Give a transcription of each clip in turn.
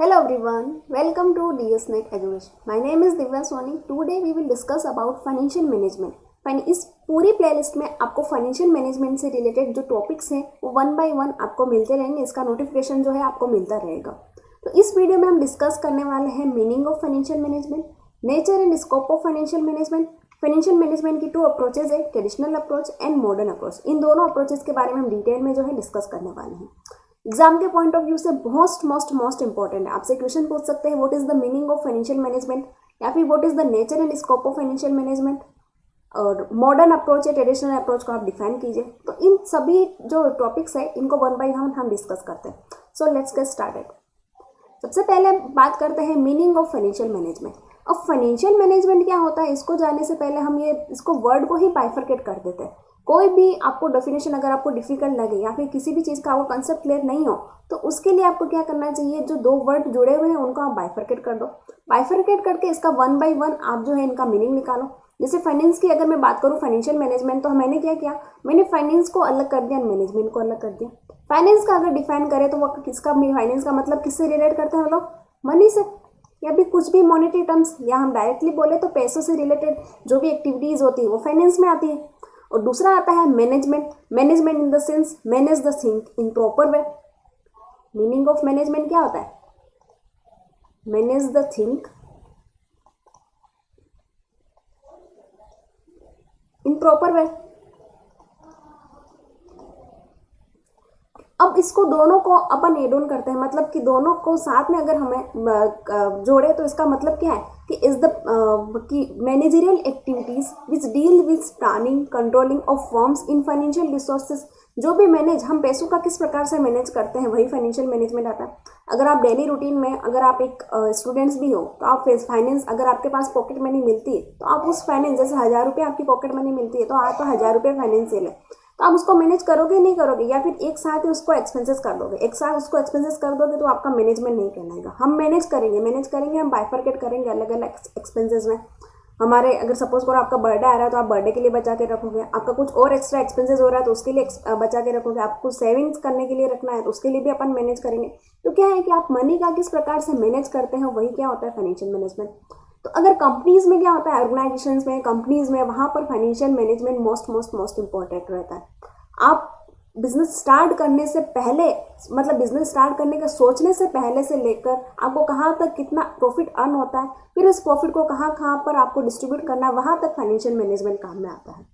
Hello everyone, welcome to DSNet Education. My name is Divya Soni. Today we will discuss about financial management. इस पूरी playlist में आपको financial management से related जो topics हैं वो वन बाय वन आपको मिलते रहेंगे. इसका नोटिफिकेशन जो है आपको मिलता रहेगा. तो इस वीडियो में हम डिस्कस करने वाले हैं meaning of financial management, nature and scope of financial management. Financial management की 2 अप्रोचेज है, traditional approach and modern approach. इन दोनों अप्रोचेज के बारे में हम डिटेल में जो है डिस्कस करने वाले हैं. एग्जाम के पॉइंट ऑफ व्यू से मोस्ट इंपॉर्टेंट है. आपसे क्वेश्चन पूछ सकते हैं what is the meaning of financial management, या फिर what is the nature and scope of financial management, और मॉडर्न अप्रोच या ट्रेडिशनल अप्रोच को आप डिफाइन कीजिए. तो इन सभी जो टॉपिक्स है इनको वन बाय वन हम डिस्कस करते हैं. So let's get started. सबसे पहले बात करते हैं मीनिंग ऑफ फाइनेंशियल मैनेजमेंट. अब फाइनेंशियल मैनेजमेंट क्या होता है इसको जानने से पहले हम इसको वर्ड को ही बाइफरकेट कर देते हैं. कोई भी आपको डेफिनेशन अगर आपको डिफिकल्ट लगे या फिर किसी भी चीज़ का आपको कंसेप्ट क्लियर नहीं हो तो उसके लिए आपको क्या करना चाहिए, जो 2 वर्ड जुड़े हुए हैं उनको आप बाइफरकेट कर दो. बाइफरकेट करके इसका वन बाय वन आप जो है इनका मीनिंग निकालो. जैसे फाइनेंस की अगर मैं बात करूँ फाइनेंशियल मैनेजमेंट, तो मैंने क्या किया, मैंने फाइनेंस को अलग कर दिया, मैनेजमेंट को अलग कर दिया. फाइनेंस का अगर डिफाइन करें तो वो किसका, फाइनेंस का मतलब किससे रिलेट करते हैं हम लोग, मनी से, या फिर कुछ भी मॉनेटरी टर्म्स, या हम डायरेक्टली बोले तो पैसों से रिलेटेड जो भी एक्टिविटीज़ होती है वो फाइनेंस में आती है. और दूसरा आता है management. Management in the sense manage the thing in proper way. Meaning of management क्या होता है, manage the thing in proper वे. अब इसको दोनों को अपन एड ऑन करते हैं, मतलब कि दोनों को साथ में अगर हमें जोड़े तो इसका मतलब क्या है कि is the managerial activities which deal with planning controlling of firms in financial resources. जो भी मैनेज, हम पैसों का किस प्रकार से मैनेज करते हैं वही फाइनेंशियल मैनेजमेंट आता है. अगर आप डेली रूटीन में, अगर आप एक स्टूडेंट्स भी हो तो आप फाइनेंस, अगर आपके पास पॉकेट मनी मिलती है तो आप उस फाइनेंस, जैसे 1000 रुपये आपकी पॉकेट मनी मिलती है तो आप 1000 रुपये फाइनेंशियल है तो आप उसको मैनेज करोगे नहीं करोगे, या फिर एक साथ ही उसको एक्सपेंसेस कर दोगे. एक साथ उसको एक्सपेंसेस कर दोगे तो आपका मैनेजमेंट नहीं कहलाएगा. हम मैनेज करेंगे, हम बाइफरकेट करेंगे अलग अलग एक्सपेंसेस में. हमारे अगर सपोज करो आपका बर्थडे आ रहा है तो आप बर्थडे के लिए बचा के रखोगे, आपका कुछ और एक्स्ट्रा एक्सपेंसेस हो रहा है तो उसके लिए बचा के रखोगे, आपको सेविंग्स करने के लिए रखना है तो उसके लिए भी अपन मैनेज करेंगे. तो क्या है कि आप मनी का किस प्रकार से मैनेज करते हैं वही क्या होता है फाइनेंशियल मैनेजमेंट. तो अगर कंपनीज में क्या होता है, ऑर्गेनाइजेशंस में, कंपनीज में, वहाँ पर फाइनेंशियल मैनेजमेंट मोस्ट इंपॉर्टेंट रहता है. आप बिजनेस स्टार्ट करने से पहले, मतलब बिजनेस स्टार्ट करने का सोचने से पहले से लेकर आपको कहाँ तक कितना प्रॉफिट अर्न होता है, फिर इस प्रॉफिट को कहाँ पर आपको डिस्ट्रीब्यूट करना है, वहाँ तक फाइनेंशियल मैनेजमेंट काम में आता है.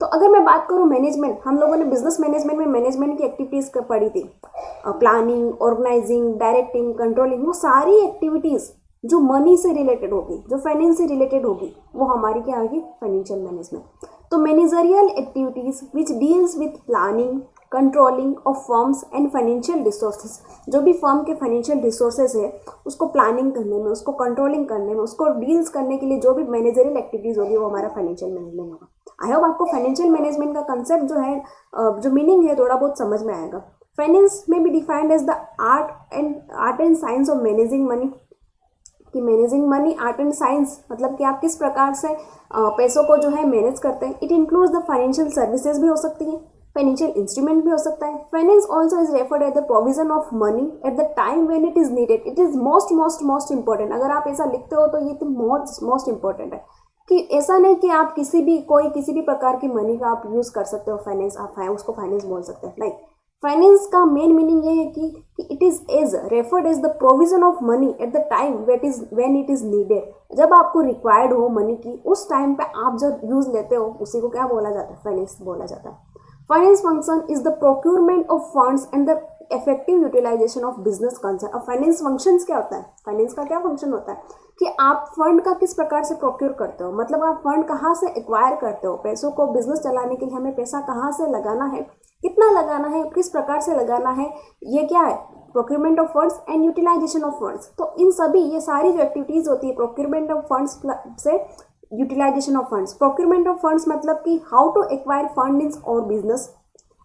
तो अगर मैं बात करूँ मैनेजमेंट, हम लोगों ने बिजनेस मैनेजमेंट में मैनेजमेंट की एक्टिविटीज़ पढ़ी थी, प्लानिंग, ऑर्गेनाइजिंग, डायरेक्टिंग, कंट्रोलिंग. वो सारी एक्टिविटीज़ जो मनी से रिलेटेड होगी, जो फाइनेंस से रिलेटेड होगी, वो हमारी क्या होगी, फाइनेंशियल मैनेजमेंट. तो managerial activities which deals with planning, controlling of firms and financial resources. जो भी फर्म के फाइनेंशियल रिसोर्सेज है उसको प्लानिंग करने में, उसको कंट्रोलिंग करने में, उसको डील्स करने के लिए जो भी मैनेजरियल एक्टिविटीज़ होगी वो हमारा फाइनेंशियल मैनेजमेंट होगा. आई होप आपको फाइनेंशियल मैनेजमेंट का कंसेप्ट जो है, जो मीनिंग है, थोड़ा बहुत समझ में आएगा. फाइनेंस में be defined as the art and science of managing money. कि managing money art and science, मतलब कि आप किस प्रकार से पैसों को जो है मैनेज करते हैं. It includes the financial services भी हो सकती है, फाइनेंशियल इंस्ट्रूमेंट भी हो सकता है. Finance also is referred at the provision of money at the time when it is needed. It is most important. अगर आप ऐसा लिखते हो तो ये तो मोस्ट इंपॉर्टेंट है कि ऐसा नहीं कि आप किसी भी प्रकार की मनी का आप यूज़ कर सकते हो फाइनेंस, आप उसको फाइनेंस बोल सकते हैं. नहीं, फाइनेंस का मेन मीनिंग ये है कि it is as referred as the provision of money at the time when it is needed. जब आपको रिक्वायर्ड हो मनी की, उस टाइम पे आप जब यूज लेते हो उसी को क्या बोला जाता है, फाइनेंस बोला जाता है. Finance function is the procurement of funds and the effective utilization of business concern. अब फाइनेंस फंक्शंस क्या होता है, फाइनेंस का क्या फंक्शन होता है कि आप फंड का किस प्रकार से प्रोक्यूर करते हो, मतलब आप फंड कहाँ से एक्वायर करते हो, पैसों को बिजनेस चलाने के लिए हमें पैसा कहाँ से लगाना है, कितना लगाना है, किस प्रकार से लगाना है, ये क्या है, procurement of funds and utilization of funds. तो इन सभी, ये सारी जो एक्टिविटीज़ होती है, प्रोक्यूरमेंट ऑफ फंड्स से utilization of funds. Procurement of funds मतलब कि how to acquire fund in our business.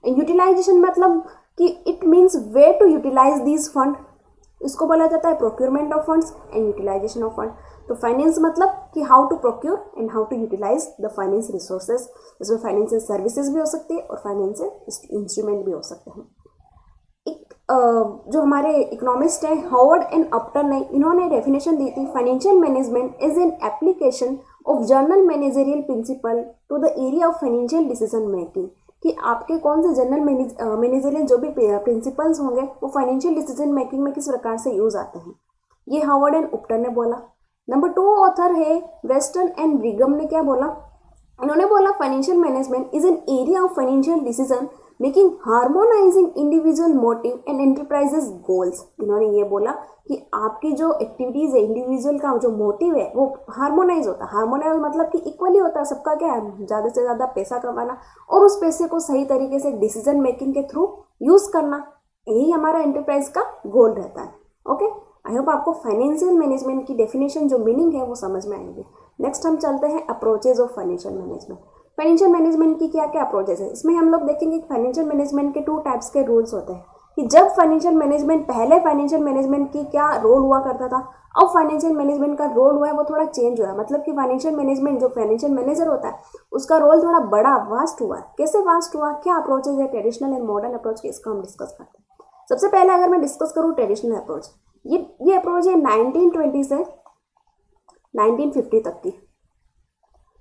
Utilization मतलब कि it means way to utilize these fund. इसको बोला जाता है procurement of funds and utilization of fund. तो फाइनेंस मतलब कि how to procure and how to utilise the finance resources. इसमें फाइनेंशियल सर्विसेज भी हो सकती है और फाइनेंशियल इंस्ट्रूमेंट भी हो सकते हैं. एक जो हमारे इकोनॉमिस्ट हैं हावर्ड एंड अपटन ने, इन्होंने डेफिनेशन दी थी, financial management is an application of general managerial principle to the area of financial decision making, कि आपके कौन से जनरल मैनेजरियल जो भी प्रिंसिपल्स होंगे वो फाइनेंशियल डिसीजन मेकिंग में किस प्रकार से यूज आते हैं, ये हावर्ड एंड उपटन ने बोला। नंबर 2 ऑथर है वेस्टर्न एंड ब्रिगम ने क्या बोला, इन्होंने बोला financial management is an area of financial decision making harmonising individual motive and enterprises goals. इन्होंने ये बोला कि आपकी जो एक्टिविटीज है, इंडिविजुअल का जो मोटिव है वो हार्मोनाइज होता है। हार्मोनाइज मतलब कि इक्वली होता है, सबका क्या है, ज़्यादा से ज़्यादा पैसा कमाना और उस पैसे को सही तरीके से डिसीजन मेकिंग के थ्रू यूज करना, यही हमारा एंटरप्राइज का गोल रहता है। ओके, आई होप आपको फाइनेंशियल मैनेजमेंट की डेफिनेशन जो मीनिंग है वो समझ में आएंगे। नेक्स्ट हम चलते हैं approaches of financial management. Financial management की क्या क्या अप्रोचेज है, इसमें हम लोग देखेंगे कि फाइनेंशियल मैनेजमेंट के 2 टाइप्स के रूल्स होते हैं, कि जब फाइनेंशियल मैनेजमेंट, पहले फाइनेंशियल मैनेजमेंट की क्या रोल हुआ करता था, अब फाइनेंशियल मैनेजमेंट का रोल हुआ है वो थोड़ा चेंज हुआ है। मतलब कि फाइनेंशियल मैनेजमेंट जो फाइनेंशियल मैनेजर होता है उसका रोल थोड़ा बड़ा वास्ट हुआ है। कैसे वास्ट हुआ, क्या अप्रोचेज है, ट्रेडिशनल एंड मॉडर्न अप्रोच, इसका हम डिस्कस करते हैं। सबसे पहले अगर मैं डिस्कस करूँ ट्रेडिशनल अप्रोच, ये अप्रोच है 1920 से 1950 तक की,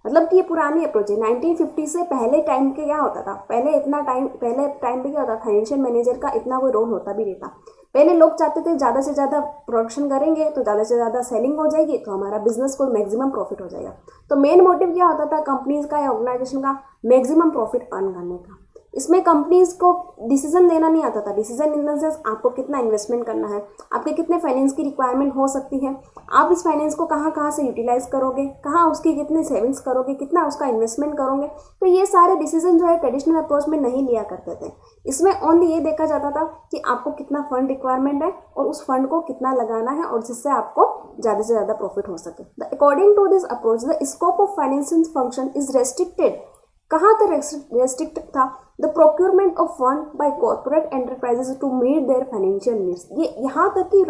मतलब कि ये पुरानी अप्रोच है। 1950 से पहले टाइम के क्या होता था, पहले टाइम पे क्या होता था, फाइनेंशियल मैनेजर का इतना कोई रोल होता भी नहीं था। पहले लोग चाहते थे ज़्यादा से ज़्यादा प्रोडक्शन करेंगे तो ज़्यादा से ज़्यादा सेलिंग हो जाएगी तो हमारा बिजनेस को मैक्सिमम प्रॉफिट हो जाएगा। तो मेन मोटिव क्या होता था कंपनीज का या ऑर्गेनाइजेशन का, मैक्सिमम प्रॉफिट अर्न करने का। इसमें कंपनीज को डिसीजन लेना नहीं आता था। डिसीजन इन द सेंस आपको कितना इन्वेस्टमेंट करना है, आपके कितने फाइनेंस की रिक्वायरमेंट हो सकती है, आप इस फाइनेंस को कहाँ कहाँ से यूटिलाइज करोगे, कहाँ उसकी कितने सेविंग्स करोगे, कितना उसका इन्वेस्टमेंट करोगे। तो ये सारे डिसीजन जो है ट्रेडिशनल अप्रोच में नहीं लिया करते थे। इसमें ओनली ये देखा जाता था कि आपको कितना फंड रिक्वायरमेंट है और उस फंड को कितना लगाना है और जिससे आपको ज़्यादा से ज़्यादा प्रॉफिट हो सके। According to this approach the scope of financial function is restricted. कहाँ तक रेस्ट्रिक्टेड था, the procurement of fund by corporate enterprises to meet their financial needs. ये यहाँ तक ही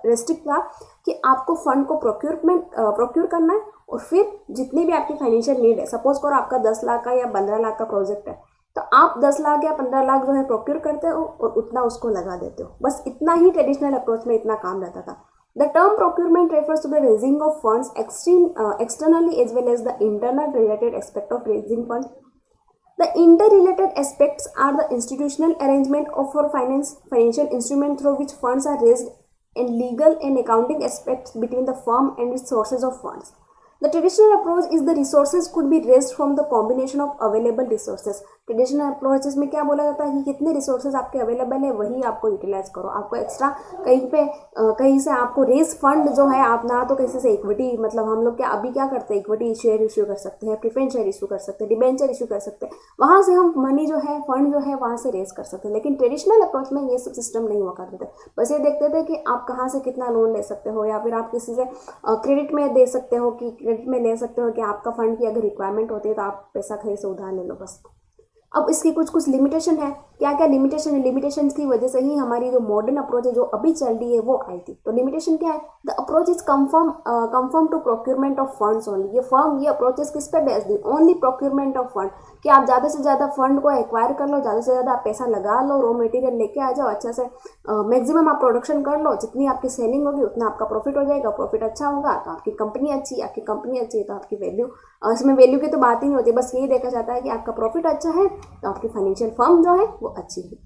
रेस्ट्रिक्ट था कि आपको फंड को प्रोक्योर करना है और फिर जितनी भी आपकी फाइनेंशियल नीड है, सपोज करो आपका 10 लाख का या 15 लाख का प्रोजेक्ट है, तो आप 10 लाख या 15 लाख जो है प्रोक्योर करते हो और उतना उसको लगा देते हो। बस इतना ही ट्रेडिशनल अप्रोच में इतना काम रहता था। The term procurement refers to the raising of funds externally as well as the internal related aspect of raising funds. The interrelated aspects are the institutional arrangement of financial instrument through which funds are raised, and legal and accounting aspects between the firm and its sources of funds. The traditional approach is the resources could be raised from the combination of available resources. Traditional approaches में क्या बोला जाता है कि कितने resources आपके available है वही आपको यूटिलाइज करो। आपको एक्स्ट्रा कहीं से आपको रेज फंड जो है, आप ना तो किसी से इक्विटी, मतलब हम लोग क्या अभी क्या करते हैं, इक्विटी शेयर इश्यू कर सकते हैं, प्रेफरेंस शेयर इशू कर सकते हैं, डिबेंचर इशू कर सकते हैं, वहाँ से हम मनी जो है, फंड जो है वहाँ से रेज कर सकते हैं। लेकिन ट्रेडिशनल अप्रोच में ये सब सिस्टम नहीं हुआ करते थे। बस ये देखते थे कि आप कहाँ से कितना लोन ले सकते हो या फिर आप किसी से क्रेडिट में दे सकते हो, कि क्रेडिट में ले सकते हो कि आपका फंड की अगर रिक्वायरमेंट होती है तो आप पैसा कहीं से उधार ले लो बस। अब इसकी कुछ लिमिटेशन है। क्या क्या लिमिटेशन है, लिमिटेशन की वजह से ही हमारी जो मॉडर्न अप्रोच है जो अभी चल रही है वो आई थी। तो लिमिटेशन क्या है, the approach is confirm to procurement of funds only. ये अप्रोचेस किस पे बेस्ड है, ओनली प्रोक्योरमेंट ऑफ फंड, कि आप ज़्यादा से ज़्यादा फंड को एक्वायर कर लो, ज़्यादा से ज़्यादा आप पैसा लगा लो, रॉ मटेरियल लेके आ जाओ, अच्छा से मैक्सिमम आप प्रोडक्शन कर लो, जितनी आपकी सेलिंग होगी उतना आपका प्रॉफिट हो जाएगा। प्रॉफिट अच्छा होगा तो आपकी कंपनी अच्छी है, आपकी कंपनी अच्छी है तो आपकी वैल्यू, इसमें वैल्यू की तो बात ही नहीं होती, बस यही देखा जाता है कि आपका प्रॉफिट अच्छा है तो आपकी फाइनेंशियल फर्म जो है वो अच्छी है।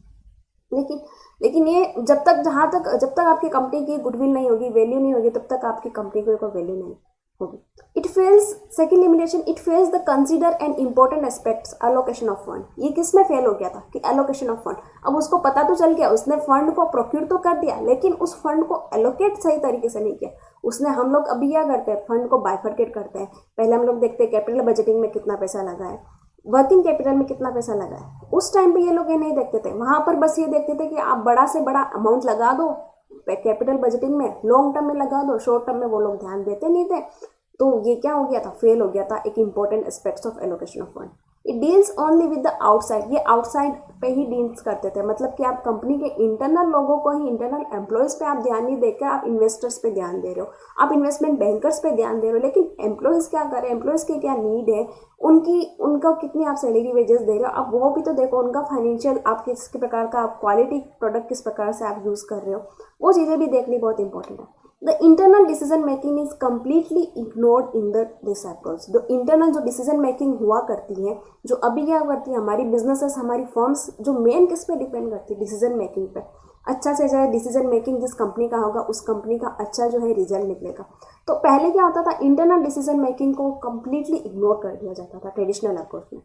लेकिन ये जब तक आपकी कंपनी की गुडविल नहीं होगी, वैल्यू नहीं होगी, तब तक आपकी कंपनी को कोई वैल्यू नहीं होगी। It fails, second limitation, it fails the consider and important aspects allocation of fund. ये किस में फेल हो गया था कि एलोकेशन ऑफ फंड। अब उसको पता तो चल गया, उसने फंड को प्रोक्योर तो कर दिया, लेकिन उस फंड को एलोकेट सही तरीके से नहीं किया उसने। हम लोग अभी क्या करते हैं, फंड को बाइफरकेट करते हैं। पहले हम लोग देखते हैं कैपिटल बजटिंग में कितना पैसा लगा है, वर्किंग कैपिटल में कितना पैसा लगा है। उस टाइम पे ये लोग ये नहीं देखते थे, वहाँ पर बस ये देखते थे कि आप बड़ा से बड़ा अमाउंट लगा दो कैपिटल बजटिंग में, लॉन्ग टर्म में लगा दो, शॉर्ट टर्म में वो लोग ध्यान देते नहीं थे। तो ये क्या हो गया था, फेल हो गया था एक important aspects of allocation of fund. It deals only with the outside, ये आउटसाइड पे ही डील्स करते थे, मतलब कि आप कंपनी के इंटरनल लोगों को ही, इंटरनल एम्प्लॉयज़ पे आप ध्यान नहीं देकर आप इन्वेस्टर्स पे ध्यान दे रहे हो, आप इन्वेस्टमेंट बैंकर्स पे ध्यान दे रहे हो, लेकिन एम्प्लॉयज़ क्या कर रहे हैं, एम्प्लॉयज़ की क्या नीड है, उनका कितनी आप सैलरी वेजेस दे रहे हो, आप वो भी तो देखो, उनका फाइनेंशियल आप किस प्रकार का आप क्वालिटी प्रोडक्ट किस प्रकार से आप यूज़ कर रहे हो, वो चीज़ें भी देखनी बहुत इंपॉर्टेंट है। The internal decision making is completely ignored in this approach. जो इंटरनल जो डिसीजन मेकिंग हुआ करती है, जो अभी क्या करती है हमारी बिजनेसेस, हमारी फर्म्स, जो मेन किस पे डिपेंड करती है, डिसीजन मेकिंग पे। अच्छा से अच्छा डिसीजन मेकिंग जिस कंपनी का होगा उस कंपनी का अच्छा जो है रिजल्ट निकलेगा। तो पहले क्या होता था, इंटरनल डिसीजन मेकिंग को कम्प्लीटली इग्नोर कर दिया जाता था ट्रेडिशनल अप्रोच में।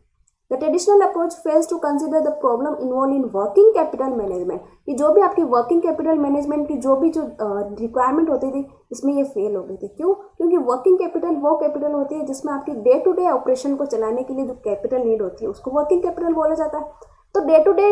The traditional approach fails to consider the problem involve in working capital management, कि जो भी आपकी वर्किंग कैपिटल मैनेजमेंट की जो रिक्वायरमेंट होती थी, इसमें ये फेल हो गई थी। क्यों? क्योंकि वर्किंग कैपिटल वो कैपिटल होती है जिसमें आपकी डे टू डे ऑपरेशन को चलाने के लिए जो कैपिटल नीड होती है उसको वर्किंग कैपिटल बोला जाता है। तो डे टू डे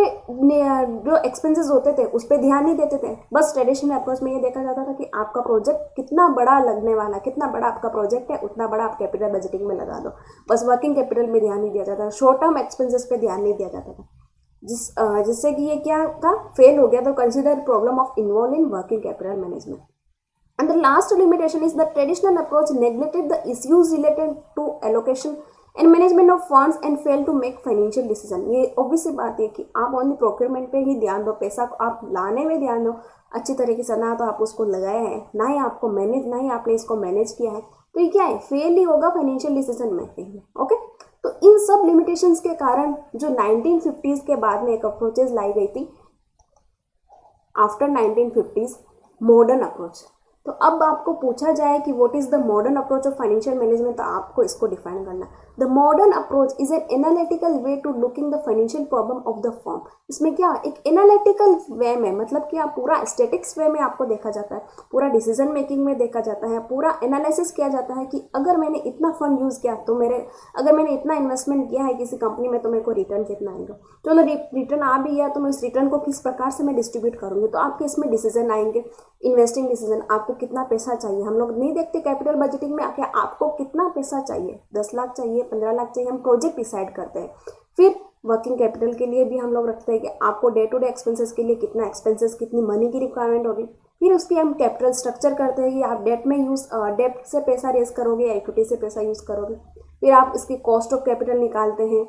जो एक्सपेंसेस होते थे उस पर ध्यान नहीं देते थे। बस ट्रेडिशनल अप्रोच में ये देखा जाता था कि आपका प्रोजेक्ट कितना बड़ा लगने वाला, कितना बड़ा आपका प्रोजेक्ट है, उतना बड़ा आप कैपिटल बजटिंग में लगा दो। बस वर्किंग कैपिटल में ध्यान नहीं दिया जाता, शॉर्ट टर्म एक्सपेंसेस पे ध्यान नहीं दिया जाता था, जिससे कि ये क्या था, फेल हो गया। तो consider problem of involve in working capital management. And the last limitation is the traditional approach neglected the issues related to allocation and management of funds and failed to make financial decision। ये obvious सी बात है कि आप only procurement पे ही ध्यान दो, पैसा को आप लाने में ध्यान दो अच्छी तरीके से, ना तो आप उसको लगाया है, ना ही आपको मैनेज, ना ही आपने इसको मैनेज किया है, तो ये क्या है, फेल ही होगा फाइनेंशियल डिसीजन मेकिंग में। ओके, तो इन सब लिमिटेशंस के कारण जो 1950s के बाद में एक अप्रोचेज लाई गई थी आफ्टर 1950s, मॉडर्न अप्रोच। तो अब आपको पूछा जाए कि what is the modern approach of financial management, तो आपको इसको डिफाइन करना है। The modern approach is an analytical way to looking the financial problem of the firm. इसमें क्या, एक एनालिटिकल वे में, मतलब कि आप पूरा स्टैटिक्स वे में आपको देखा जाता है, पूरा डिसीजन मेकिंग में देखा जाता है, पूरा एनालिसिस किया जाता है कि अगर मैंने इतना फंड यूज़ किया तो अगर मैंने इतना इन्वेस्टमेंट किया है किसी कंपनी में तो मेरे को रिटर्न कितना आएगा, चलो रिटर्न आ भी गया तो मैं उस रिटर्न को किस प्रकार से मैं डिस्ट्रीब्यूट करूँगी। तो आपके इसमें डिसीजन आएंगे, इन्वेस्टिंग डिसीजन, आपको कितना पैसा चाहिए। हम लोग नहीं देखते कैपिटल बजटिंग में आके आपको कितना पैसा चाहिए, 10 लाख चाहिए, 15 लाख चाहिए, हम प्रोजेक्ट डिसाइड करते हैं। फिर वर्किंग कैपिटल के लिए भी हम लोग रखते हैं कि आपको डे टू डे एक्सपेंसेस के लिए कितना एक्सपेंसेस, कितनी मनी की रिक्वायरमेंट होगी। फिर उसकी हम कैपिटल स्ट्रक्चर करते हैं कि आप डेट से पैसा रेज करोगे या इक्विटी से पैसा यूज़ करोगे। फिर आप इसकी कॉस्ट ऑफ कैपिटल निकालते हैं,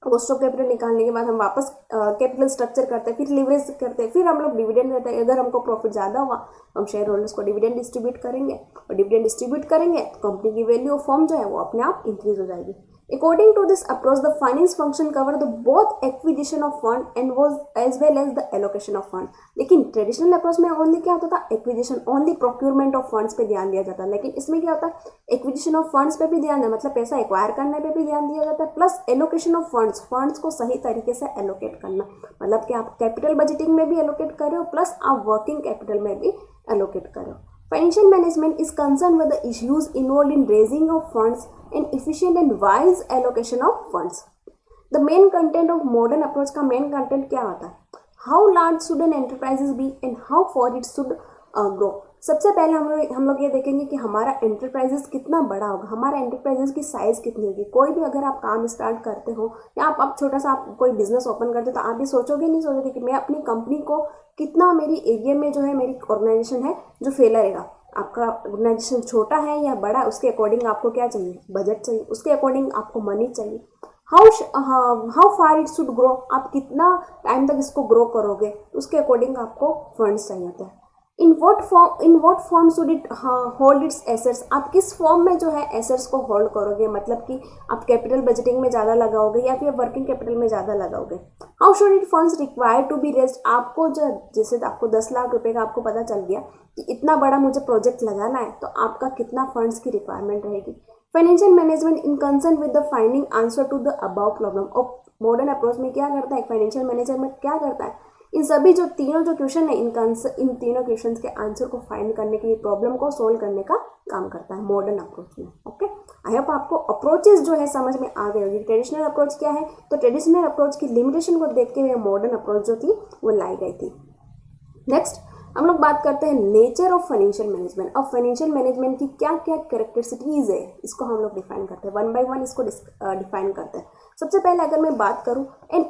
कॉस्ट ऑफ कैपिटल निकालने के बाद हम वापस कैपिटल स्ट्रक्चर करते हैं, फिर लीवरेज करते हैं, फिर हम लोग डिविडेंड देते हैं। अगर हमको प्रॉफिट ज़्यादा हुआ तो हम शेयर होल्डर्स को डिविडेंड डिस्ट्रीब्यूट करेंगे, और डिविडेंड डिस्ट्रीब्यूट करेंगे तो कंपनी की वैल्यू ऑफ फर्म जो है वो अपने आप इंक्रीज हो जाएगी। According to this approach, the finance function cover the both acquisition of fund and was as well as the allocation of fund। लेकिन ट्रेडिशनल अप्रोच में ओनली क्या होता था, acquisition, only procurement of funds पे ध्यान दिया जाता है। लेकिन इसमें क्या होता है, एक्विजिशन ऑफ फंड्स पे भी ध्यान है, मतलब पैसा एक्वायर करने पे भी ध्यान दिया जाता है, plus allocation of funds, funds को सही तरीके से एलोकेट करना, मतलब कि आप कैपिटल बजटिंग में भी एलोकेट कर रहे हो, प्लस आप वर्किंग कैपिटल में भी एलोकेट कर रहे हो। Financial management is concerned with the issues involved in raising of funds and efficient and wise allocation of funds। The main content of modern approach का main content क्या होता है, how large should an enterprises be and how far it should grow। सबसे पहले हम लोग ये देखेंगे कि हमारा एंटरप्राइजेस कितना बड़ा होगा, हमारा एंटरप्राइजेस की साइज़ कितनी होगी। कोई भी अगर आप काम स्टार्ट करते हो या आप छोटा सा आप कोई बिजनेस ओपन करते हो तो आप ये सोचोगे नहीं सोचोगे कि मैं अपनी कंपनी को कितना, मेरी एरिया में जो है मेरी ऑर्गेनाइजेशन है जो फैलेगा। आपका ऑर्गेनाइजेशन छोटा है या बड़ा, उसके अकॉर्डिंग आपको क्या चाहिए, बजट चाहिए, उसके अकॉर्डिंग आपको मनी चाहिए। How far it should grow, आप कितना टाइम तक इसको ग्रो करोगे, उसके अकॉर्डिंग आपको फंड्स चाहिए होता है। In what form should it hold its assets, आप किस फॉर्म में जो है एसेट्स को होल्ड करोगे, मतलब कि आप कैपिटल बजटिंग में ज़्यादा लगाओगे या फिर वर्किंग कैपिटल में ज़्यादा लगाओगे। How should it funds require to be raised, आपको जो जैसे आपको 10 लाख रुपए का आपको पता चल गया कि इतना बड़ा मुझे प्रोजेक्ट लगाना है, तो आपका कितना फंड्स की रिक्वायरमेंट रहेगी। Financial management in concern with the finding answer to the above problem. और मॉडर्न अप्रोच में क्या करता है, फाइनेंशियल मैनेजमेंट क्या करता है, इन सभी जो तीनों जो क्वेश्चन है इन तीनों क्वेश्चन के आंसर को फाइंड करने के लिए, प्रॉब्लम को सोल्व करने का काम करता है मॉडर्न अप्रोच में। ओके, आई होप आपको अप्रोचेस जो है समझ में आ गए होगी। ट्रेडिशनल अप्रोच क्या है, तो ट्रेडिशनल अप्रोच की लिमिटेशन को देखते हुए मॉडर्न अप्रोच जो थी वो लाई गई थी। नेक्स्ट, हम लोग बात करते हैं नेचर ऑफ फाइनेंशियल मैनेजमेंट। अब फाइनेंशियल मैनेजमेंट की क्या क्या कैरेक्टरिस्टिकीज है इसको हम लोग डिफाइन करते हैं, वन बाय वन इसको डिफाइन करते हैं। सबसे पहले अगर मैं बात करूं, an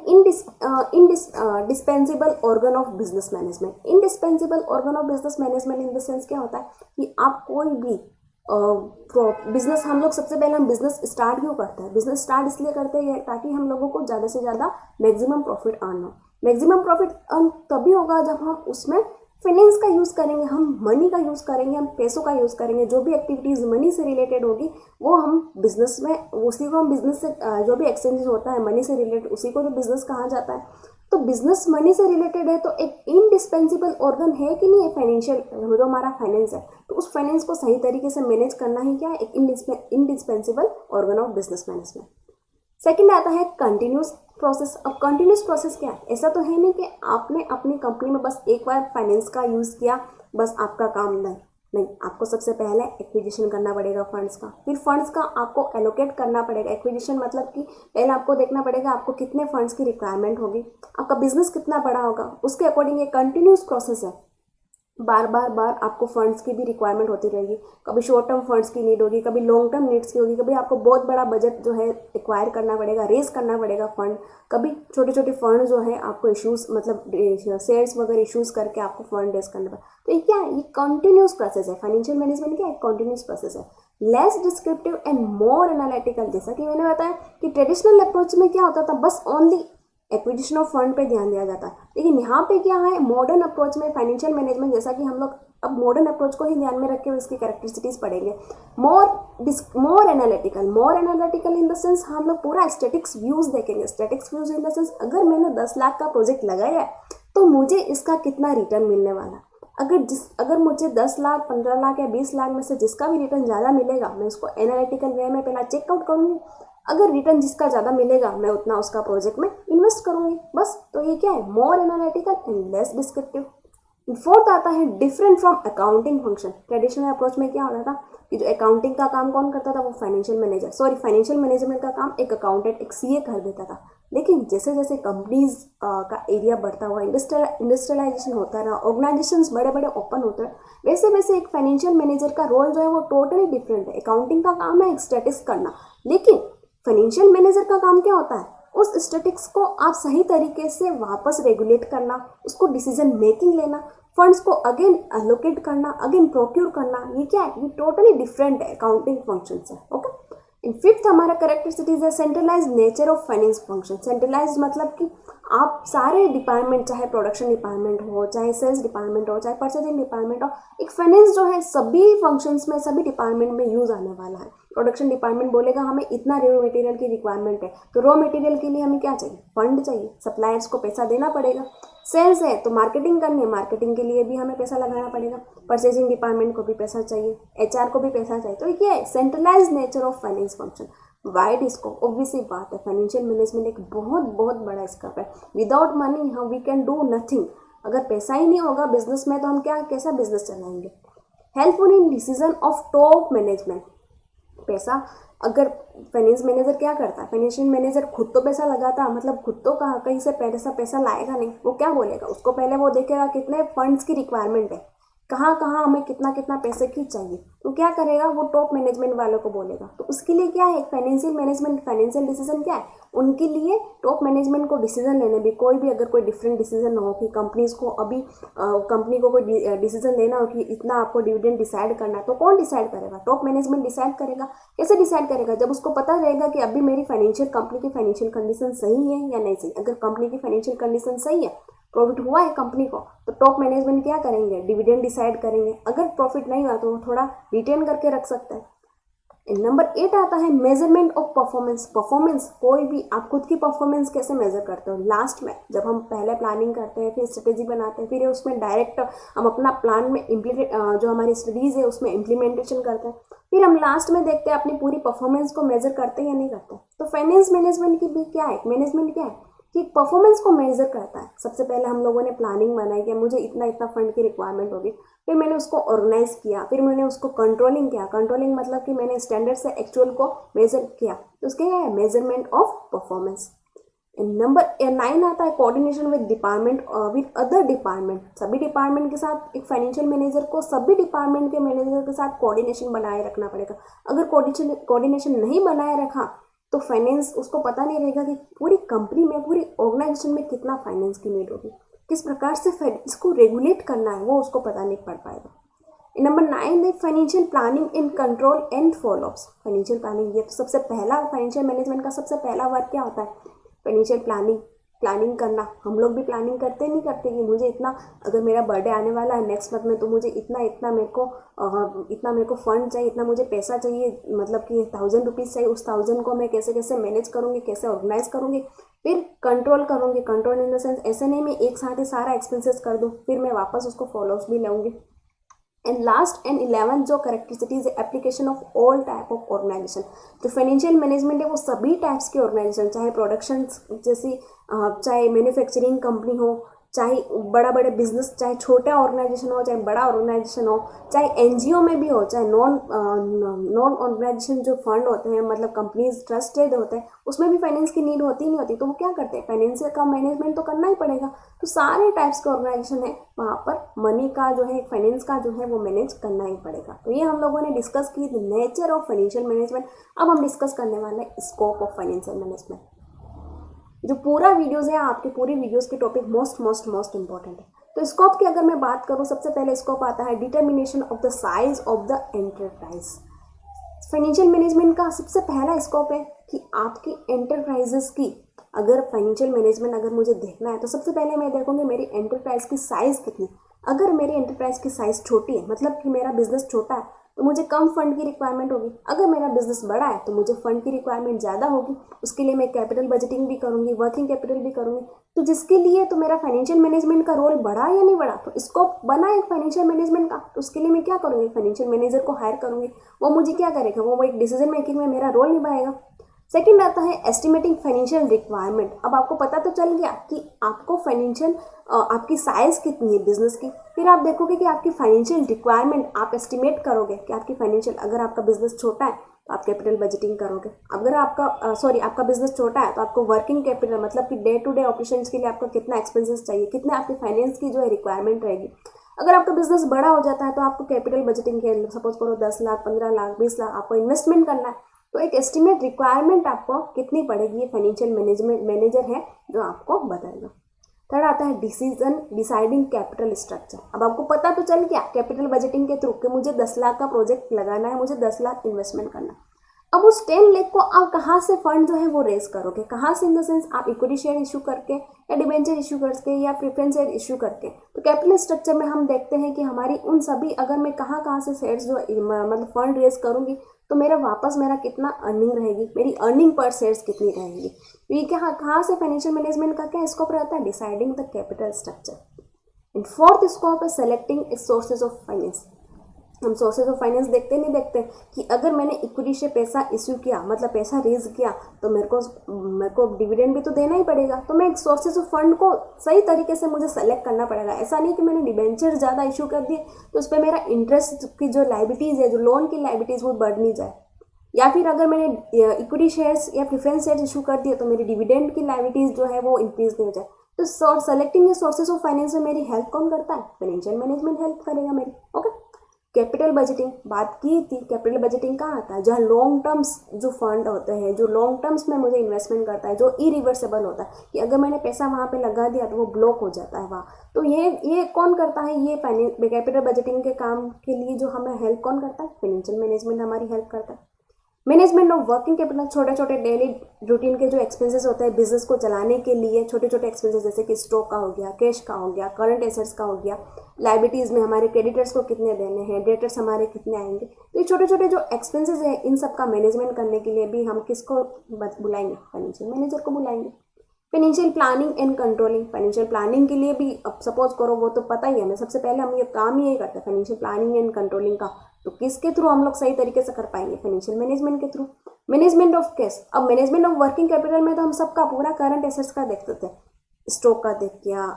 indispensable organ of business management. Indispensable organ of business management in the sense क्या होता है कि आप कोई भी बिजनेस, हम लोग सबसे पहले हम बिजनेस स्टार्ट क्यों करते हैं? बिजनेस स्टार्ट इसलिए करते हैं ताकि हम लोगों को ज़्यादा से ज़्यादा मैक्सिमम प्रॉफिट अर्न हो। मैक्सिमम प्रॉफिट अर्न तभी होगा जब हम उसमें फाइनेंस का यूज़ करेंगे, हम मनी का यूज़ करेंगे, हम पैसों का यूज़ करेंगे। जो भी एक्टिविटीज़ मनी से रिलेटेड होगी वो हम बिजनेस में, उसी को हम बिजनेस से जो भी एक्सचेंजेस होता है मनी से रिलेटेड, उसी को जो बिजनेस कहा जाता है। तो बिजनेस मनी से रिलेटेड है तो एक इनडिस्पेंसिबल ऑर्गन है कि नहीं है फाइनेंशियल, जो हमारा फाइनेंस है, तो उस फाइनेंस को सही तरीके से मैनेज करना ही क्या है, एक indispensable organ of business management. Second आता है कंटिन्यूस प्रोसेस। अब कंटिन्यूस प्रोसेस क्या है? ऐसा तो है नहीं कि आपने अपनी कंपनी में बस एक बार फाइनेंस का यूज़ किया, बस आपका काम नहीं, आपको सबसे पहले एक्विजिशन करना पड़ेगा फंड्स का, फिर फंड्स का आपको एलोकेट करना पड़ेगा। एक्विजिशन मतलब कि पहले आपको देखना पड़ेगा आपको कितने फंड्स की रिक्वायरमेंट होगी, आपका बिजनेस कितना बड़ा होगा, उसके अकॉर्डिंग ये कंटिन्यूस प्रोसेस है। बार बार आपको फंड्स की भी रिक्वायरमेंट होती रहेगी, कभी शॉर्ट टर्म फंड्स की नीड होगी, कभी लॉन्ग टर्म नीड्स की होगी, कभी आपको बहुत बड़ा बजट जो है एक्वायर करना पड़ेगा, रेस करना पड़ेगा फंड, कभी छोटे छोटे फंड जो है आपको इश्यूज मतलब शेयर्स वगैरह इश्यूज करके आपको फंड रेस करना पड़ेगा। तो ये क्या है? ये कंटिन्यूस प्रोसेस है। फाइनेंशियल मैनेजमेंट क्या है? कंटिन्यूस प्रोसेस है। Less descriptive and more analytical. जैसा कि मैंने बताया कि ट्रेडिशनल अप्रोच में क्या होता था, बस ओनली एक्विजिशन ऑफ फंड पे ध्यान दिया जाता है, लेकिन यहाँ पे क्या है, मॉडर्न अप्रोच में फाइनेंशियल मैनेजमेंट, जैसा कि हम लोग अब मॉडर्न अप्रोच को ही ध्यान में रख के इसकी कैरेक्टरिस्टिक्स पढ़ेंगे। मोर एनालिटिकल इन द सेंस हम लोग पूरा स्टैटिक्स व्यूज देखेंगे। Statics views in the sense अगर मैंने 10 लाख का प्रोजेक्ट लगाया है तो मुझे इसका कितना रिटर्न मिलने वाला है। अगर मुझे 10 लाख 15 लाख या 20 लाख में से जिसका भी रिटर्न ज़्यादा मिलेगा मैं उसको एनालिटिकल वे में पहला चेकआउट करूँगी। अगर रिटर्न जिसका ज़्यादा मिलेगा मैं उतना उसका प्रोजेक्ट में इन्वेस्ट करूँगी, बस। तो ये क्या है? मोर analytical and less descriptive. Fourth आता है different from accounting function. Traditional approach में क्या होता था कि जो अकाउंटिंग का काम कौन करता था, वो फाइनेंशियल मैनेजमेंट का काम एक अकाउंटेंट, एक सीए कर देता था। लेकिन जैसे जैसे कंपनीज का एरिया बढ़ता हुआ, इंडस्ट्रियलाइजेशन होता रहा, ऑर्गेनाइजेशंस बड़े बड़े ओपन होते रहे, वैसे वैसे एक फाइनेंशियल मैनेजर का रोल जो है वो टोटली डिफरेंट है। अकाउंटिंग का काम है एक स्टैटिक्स करना, लेकिन फाइनेंशियल मैनेजर का काम क्या होता है? उस स्टैटिक्स को आप सही तरीके से वापस रेगुलेट करना, उसको डिसीजन मेकिंग लेना, फंड्स को अगेन एलोकेट करना, अगेन प्रोक्यूर करना। ये क्या है? ये टोटली डिफरेंट है अकाउंटिंग फंक्शन से। ओके। इन फिफ्थ हमारा कैरेक्टरिस्टिक्स है centralize nature of finance function. Centralize मतलब कि आप सारे डिपार्टमेंट, चाहे प्रोडक्शन डिपार्टमेंट हो, चाहे सेल्स डिपार्टमेंट हो, चाहे परचेजिंग डिपार्टमेंट हो, एक फाइनेंस जो है सभी फंक्शंस में, सभी डिपार्टमेंट में यूज आने वाला है। प्रोडक्शन डिपार्टमेंट बोलेगा हमें इतना रॉ मटेरियल की रिक्वायरमेंट है, तो रॉ मटेरियल के लिए हमें क्या चाहिए? फंड चाहिए, सप्लायर्स को पैसा देना पड़ेगा। सेल्स है तो मार्केटिंग करनी है, मार्केटिंग के लिए भी हमें पैसा लगाना पड़ेगा। परचेजिंग डिपार्टमेंट को भी पैसा चाहिए, एचआर को भी पैसा चाहिए। तो ये है centralize nature of finance function. Wide scope, obviously बात है, फाइनेंशियल मैनेजमेंट एक बहुत बहुत बड़ा स्कोप है। विदाउट मनी हम वी कैन डू नथिंग। अगर पैसा ही नहीं होगा बिजनेस में तो हम कैसा बिजनेस चलाएंगे? Helpful in decision of top management. पैसा अगर फाइनेंस मैनेजर क्या करता है, फाइनेंशियल मैनेजर खुद तो पैसा लगाता है, मतलब खुद तो कहीं से पैसा लाएगा नहीं। वो क्या बोलेगा? उसको पहले वो देखेगा कितने फंड्स की रिक्वायरमेंट है, कहाँ कहाँ हमें कितना कितना पैसे की चाहिए। तो क्या करेगा? वो टॉप मैनेजमेंट वालों को बोलेगा। तो उसके लिए क्या है? फाइनेंशियल मैनेजमेंट, फाइनेंशियल डिसीजन क्या है? उनके लिए टॉप मैनेजमेंट को डिसीजन लेने भी, कोई भी अगर कोई डिफरेंट डिसीजन हो कि कंपनीज को अभी कंपनी को कोई डिसीजन लेना हो कि इतना आपको डिविडेंड डिसाइड करना है, तो कौन डिसाइड करेगा? टॉप मैनेजमेंट डिसाइड करेगा। कैसे डिसाइड करेगा? जब उसको पता रहेगा कि अभी मेरी कंपनी की फाइनेंशियल कंडीशन सही है या नहीं सही। अगर कंपनी की फाइनेंशियल कंडीशन सही है, प्रॉफिट हुआ है कंपनी को, तो टॉप मैनेजमेंट क्या करेंगे? डिविडेंड डिसाइड करेंगे। अगर प्रॉफिट नहीं हुआ तो वो थोड़ा रिटेन करके रख सकता है। नंबर 8 आता है मेजरमेंट ऑफ परफॉर्मेंस। परफॉर्मेंस, कोई भी आप खुद की परफॉर्मेंस कैसे मेजर करते हो? लास्ट में जब हम पहले प्लानिंग करते हैं, फिर स्ट्रेटेजी बनाते हैं, फिर उसमें डायरेक्ट हम अपना प्लान में जो हमारी स्टडीज़ है उसमें इम्प्लीमेंटेशन करते हैं, फिर हम लास्ट में देखते हैं अपनी पूरी परफॉर्मेंस को मेजर करते हैं या नहीं करते। तो फाइनेंस मैनेजमेंट की भी क्या है? मैनेजमेंट क्या है कि परफॉर्मेंस को मेजर करता है। सबसे पहले हम लोगों ने प्लानिंग बनाई कि मुझे इतना इतना फंड की रिक्वायरमेंट होगी, फिर मैंने उसको ऑर्गेनाइज किया, फिर मैंने उसको कंट्रोलिंग किया। कंट्रोलिंग मतलब कि मैंने स्टैंडर्ड से एक्चुअल को मेजर किया। तो उसके क्या है? Measurement of performance. नंबर 9 आता है coordination with department, with other department. सभी डिपार्टमेंट के साथ एक फाइनेंशियल मैनेजर को सभी डिपार्टमेंट के मैनेजर के साथ कोऑर्डिनेशन बनाए रखना पड़ेगा। अगर कोऑर्डिनेशन नहीं बनाए रखा तो फाइनेंस उसको पता नहीं रहेगा कि पूरी कंपनी में, पूरी ऑर्गेनाइजेशन में कितना फाइनेंस की नीड होगी, किस प्रकार से फाइनेंस को रेगुलेट करना है, वो उसको पता नहीं पड़ पाएगा। नंबर 9 है financial planning in control and follow-ups. Financial planning, ये तो सबसे पहला फाइनेंशियल मैनेजमेंट का सबसे पहला वर्क क्या होता है? फाइनेंशियल प्लानिंग करना। हम लोग भी प्लानिंग करते नहीं करते कि मुझे इतना, अगर मेरा बर्थडे आने वाला है नेक्स्ट मंथ में, तो मुझे इतना मेरे को फंड चाहिए, इतना मुझे पैसा चाहिए, मतलब कि 1000 रुपीज़ चाहिए, उस 1000 को मैं कैसे कैसे मैनेज करूँगी, कैसे ऑर्गेनाइज करूँगी, फिर कंट्रोल करूँगी। कंट्रोल इन द सेंस ऐसे नहीं मैं एक साथ ही सारा एक्सपेंसेस कर दूँ, फिर मैं वापस उसको फॉलोअप्स भी लूँगी। एंड लास्ट एंड 11 जो करेक्टरिस्टिक्स है application of all type of organization. जो फाइनेंशियल मैनेजमेंट है वो सभी टाइप्स के ऑर्गेनाइजेशन, चाहे प्रोडक्शन जैसी, चाहे मैन्युफैक्चरिंग कंपनी हो, चाहे बड़ा बड़े बिजनेस, चाहे छोटा ऑर्गेनाइजेशन हो, चाहे बड़ा ऑर्गेनाइजेशन हो, चाहे एनजीओ में भी हो, चाहे नॉन ऑर्गेनाइजेशन जो फंड होते हैं, मतलब कंपनीज ट्रस्टेड होते हैं, उसमें भी फाइनेंस की नीड होती नहीं होती, तो वो क्या करते हैं? फाइनेंशियल का मैनेजमेंट तो करना ही पड़ेगा। तो सारे टाइप्स के ऑर्गेनाइजेशन है, वहाँ पर मनी का जो है, फाइनेंस का जो है वो मैनेज करना ही पड़ेगा। तो ये हम लोगों ने डिस्कस की the nature of financial management. अब हम डिस्कस करने वाले हैं स्कोप ऑफ फाइनेंशियल मैनेजमेंट। जो पूरा वीडियोस है, आपके पूरी वीडियोस के टॉपिक मोस्ट इंपॉर्टेंट है। तो स्कोप की अगर मैं बात करूँ, सबसे पहले स्कोप आता है determination of the size of the enterprise. Financial management का सबसे पहला स्कोप है कि आपकी एंटरप्राइजेस की, अगर फाइनेंशियल मैनेजमेंट अगर मुझे देखना है तो सबसे पहले मैं देखूंगी मेरी एंटरप्राइज की साइज़ कितनी। अगर मेरी एंटरप्राइज की साइज़ छोटी है, मतलब कि मेरा बिजनेस छोटा है, तो मुझे कम फंड की रिक्वायरमेंट होगी। अगर मेरा बिजनेस बड़ा है तो मुझे फंड की रिक्वायरमेंट ज़्यादा होगी। उसके लिए मैं कैपिटल बजटिंग भी करूँगी, वर्किंग कैपिटल भी करूँगी। तो जिसके लिए तो मेरा फाइनेंशियल मैनेजमेंट का रोल बढ़ा या नहीं बढ़ा, तो स्कोप बना एक फाइनेंशियल मैनेजमेंट का, तो उसके लिए मैं क्या करूँगी? फाइनेंशियल मैनेजर को हायर करूँगी। वो मुझे क्या करेगा? वो एक डिसीजन मेकिंग में मेरा रोल निभाएगा। सेकंड आता है एस्टिमेटिंग फाइनेंशियल रिक्वायरमेंट। अब आपको पता तो चल गया कि आपको फाइनेंशियल, आपकी साइज़ कितनी है बिजनेस की। फिर आप देखोगे कि आपकी फाइनेंशियल रिक्वायरमेंट आप एस्टिमेट करोगे कि आपकी फाइनेंशियल, अगर आपका बिजनेस छोटा है तो आप कैपिटल बजटिंग करोगे। अगर आपका आपका बिजनेस छोटा है तो आपको वर्किंग कैपिटल, मतलब कि डे टू डे ऑपरेशन के लिए आपको कितना एक्सपेंसेस चाहिए, कितना आपकी फाइनेंस की जो है रिक्वायरमेंट रहेगी। अगर आपका बिजनेस बड़ा हो जाता है तो आपको कैपिटल बजटिंग के, सपोज करो 10 लाख, 15 लाख, 20 लाख आपको इन्वेस्टमेंट करना है, तो एक एस्टिमेट रिक्वायरमेंट आपको कितनी पड़ेगी, ये फाइनेंशियल मैनेजमेंट मैनेजर है जो आपको बताएगा। थर्ड आता है डिसाइडिंग कैपिटल स्ट्रक्चर। अब आपको पता तो चल गया कैपिटल बजटिंग के थ्रू कि मुझे 10 लाख का प्रोजेक्ट लगाना है, मुझे 10 लाख इन्वेस्टमेंट करना है। अब उस 10 लाख को आप कहाँ से फंड जो है वो रेज करोगे? कहाँ से? इन द सेंस आप इक्विटी शेयर इशू करके, या डिबेंचर इशू करके, या प्रेफरेंस शेयर इशू करके। तो कैपिटल स्ट्रक्चर में हम देखते हैं कि हमारी उन सभी, अगर मैं कहाँ से शेयर्स जो मतलब फंड रेज करूँगी, तो मेरा कितना अर्निंग रहेगी, मेरी अर्निंग पर शेयर्स कितनी रहेगी। तो ये कहाँ से फाइनेंशियल मैनेजमेंट का क्या स्कोप रहता है? Deciding the capital structure. And fourth scope है सेलेक्टिंग सोर्सेज ऑफ फाइनेंस। हम सोर्सेज ऑफ फाइनेंस देखते कि अगर मैंने इक्विटी से पैसा इश्यू किया, मतलब पैसा रेज किया, तो मेरे को डिविडेंड भी तो देना ही पड़ेगा। तो मैं सोर्सेज ऑफ फंड को सही तरीके से मुझे सेलेक्ट करना पड़ेगा। ऐसा नहीं कि मैंने डिबेंचर ज़्यादा इशू कर दिए तो उस पर मेरा इंटरेस्ट की जो लाइबिलिटीज़ है, जो लोन की लाइबिलिटीज़, वो बढ़ नहीं जाए। या फिर अगर मैंने इक्विटी शेयर्स या प्रेफरेंस शेयर्स इशू कर दिए तो मेरी डिविडेंड की लाइबिलिटीज़ जो है वो इंक्रीज नहीं हो जाए। तो सेलेक्टिंग ये सोर्सेज ऑफ फाइनेंस में मेरी हेल्प कौन करता है? फाइनेंशियल मैनेजमेंट हेल्प करेगा मेरी। ओके, कैपिटल बजटिंग बात की थी। कैपिटल बजटिंग कहाँ आता है? जहाँ लॉन्ग टर्म्स जो फंड होते हैं, जो लॉन्ग टर्म्स में मुझे इन्वेस्टमेंट करता है, जो इरिवर्सेबल होता है कि अगर मैंने पैसा वहाँ पे लगा दिया तो वो ब्लॉक हो जाता है वहाँ। तो ये कौन करता है? ये कैपिटल बजटिंग के काम के लिए जो हमें हेल्प कौन करता है? फाइनेंशियल मैनेजमेंट हमारी हेल्प करता है। मैनेजमेंट ऑफ वर्किंग कैपिटल, छोटे छोटे डेली रूटीन के जो एक्सपेंसेस होते हैं बिजनेस को चलाने के लिए, छोटे छोटे एक्सपेंसेस जैसे कि स्टॉक का हो गया, कैश का हो गया, करंट एसेट्स का हो गया, लाइबिलिटीज़ में हमारे क्रेडिटर्स को कितने देने हैं, डेटर्स हमारे कितने आएंगे। तो ये छोटे छोटे जो एक्सपेंसेस हैं, इन सब का मैनेजमेंट करने के लिए भी हम किसको बुलाएंगे? फाइनेंशियल मैनेजर को बुलाएंगे। Financial planning and controlling, financial planning के लिए भी अब सपोज करो, वो तो पता ही है हमें, सबसे पहले हम ये काम ही यही करते हैं फाइनेंशियल प्लानिंग एंड कंट्रोलिंग का। तो किसके थ्रू हम लोग सही तरीके से कर पाएंगे? फाइनेंशियल मैनेजमेंट के थ्रू। मैनेजमेंट ऑफ कैश, अब मैनेजमेंट ऑफ वर्किंग कैपिटल में तो हम सबका पूरा करंट एसेट्स का देखते थे, स्टॉक का देख लिया,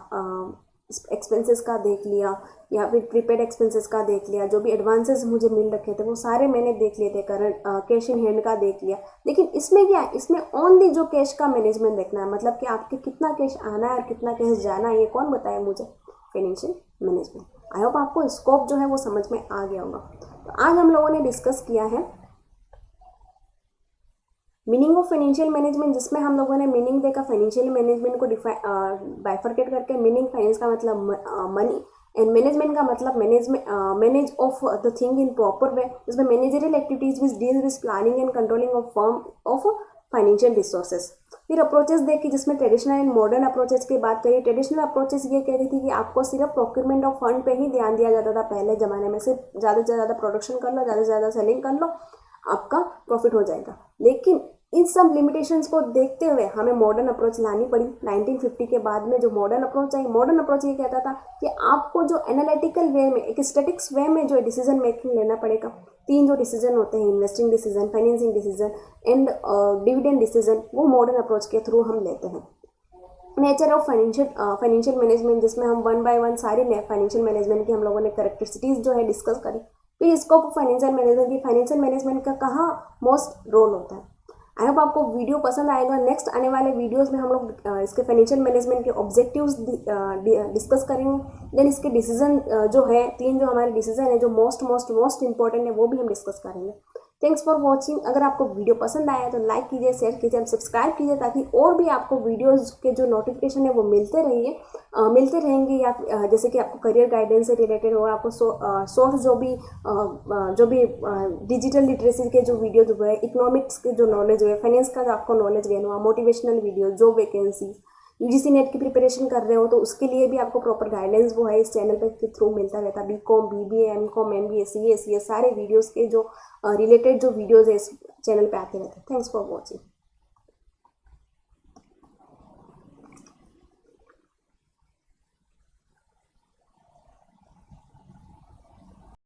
एक्सपेंसेस का देख लिया या फिर प्रीपेड एक्सपेंसेस का देख लिया, जो भी एडवांसेस मुझे मिल रखे थे वो सारे मैंने देख लिए थे, करंट कैश इन हैंड का देख लिया। लेकिन इसमें क्या है, इसमें ओनली जो कैश का मैनेजमेंट देखना है, मतलब कि आपके कितना कैश आना है और कितना कैश जाना है, ये कौन बताए मुझे, फाइनेंशियल मैनेजमेंट। आई होप आपको स्कोप जो है वो समझ में आ गया होगा। तो आज हम लोगों ने डिस्कस किया है मीनिंग ऑफ फाइनेंशियल मैनेजमेंट, जिसमें हम लोगों ने मीनिंग देखा फाइनेंशियल मैनेजमेंट को बाइफरकेट करके। मीनिंग फाइनेंस का मतलब मनी एंड मैनेजमेंट का मतलब manage of the thing in proper way, जिसमें managerial activities which deal with planning and controlling of firm of financial resources. फिर अप्रोचेस देखी, जिसमें ट्रेडिशनल एंड मॉडर्न अप्रोचेस की बात करिए। ट्रेडिशनल अप्रोचेस ये कहती थी कि आपको सिर्फ प्रोक्योरमेंट ऑफ फंड पे ही ध्यान दिया जाता था पहले ज़माने में, सिर्फ ज़्यादा से ज़्यादा प्रोडक्शन कर लो, ज़्यादा से ज़्यादा सेलिंग कर लो, आपका प्रॉफिट हो जाएगा। लेकिन इन सब लिमिटेशंस को देखते हुए हमें मॉडर्न अप्रोच लानी पड़ी 1950 के बाद में। जो modern approach I, modern approach ये कहता था कि आपको जो एनालिटिकल वे में, एक स्टैटिक्स वे में जो डिसीजन मेकिंग लेना पड़ेगा। 3 जो डिसीजन होते हैं, investing decision, financing decision and dividend decision, वो मॉडर्न अप्रोच के थ्रू हम लेते हैं। नेचर ऑफ फाइनेंशियल मैनेजमेंट, जिसमें हम 1 बाय 1 सारी फाइनेंशियल मैनेजमेंट की हम लोगों ने कैरेक्टरिस्टिक्स जो है डिस्कस करी। फिर स्कोप ऑफ फाइनेंशियल मैनेजमेंट की, फाइनेंशियल मैनेजमेंट का कहाँ मोस्ट रोल होता है। आई होप आपको वीडियो पसंद आएगा। नेक्स्ट आने वाले वीडियोस में हम लोग इसके फाइनेंशियल मैनेजमेंट के ऑब्जेक्टिव्स डिस्कस करेंगे। देन इसके डिसीजन जो है, 3 जो हमारे डिसीजन है जो मोस्ट इंपॉर्टेंट है, वो भी हम डिस्कस करेंगे। Thanks for watching. अगर आपको वीडियो पसंद आया तो लाइक कीजिए, शेयर कीजिए, और सब्सक्राइब कीजिए, ताकि और भी आपको वीडियोस के जो नोटिफिकेशन है वो मिलते रहेंगे। या जैसे कि आपको करियर गाइडेंस से रिलेटेड हो, आपको सोर्स जो भी डिजिटल लिटरेसी के जो वीडियोज हुए, इकोनॉमिक्स के जो नॉलेज हुए, फाइनेंस का जो आपको नॉलेज गेन हुआ, motivational video, job vacancy, UGC net की प्रिपरेशन कर रहे हो तो उसके लिए भी आपको प्रॉपर गाइडेंस वो है इस चैनल पे के थ्रू मिलता रहता है। BCom, BBA, MCom, MBA, CA, सारे वीडियोस के जो रिलेटेड जो वीडियोस है इस चैनल पे आते रहते हैं। Thanks for watching.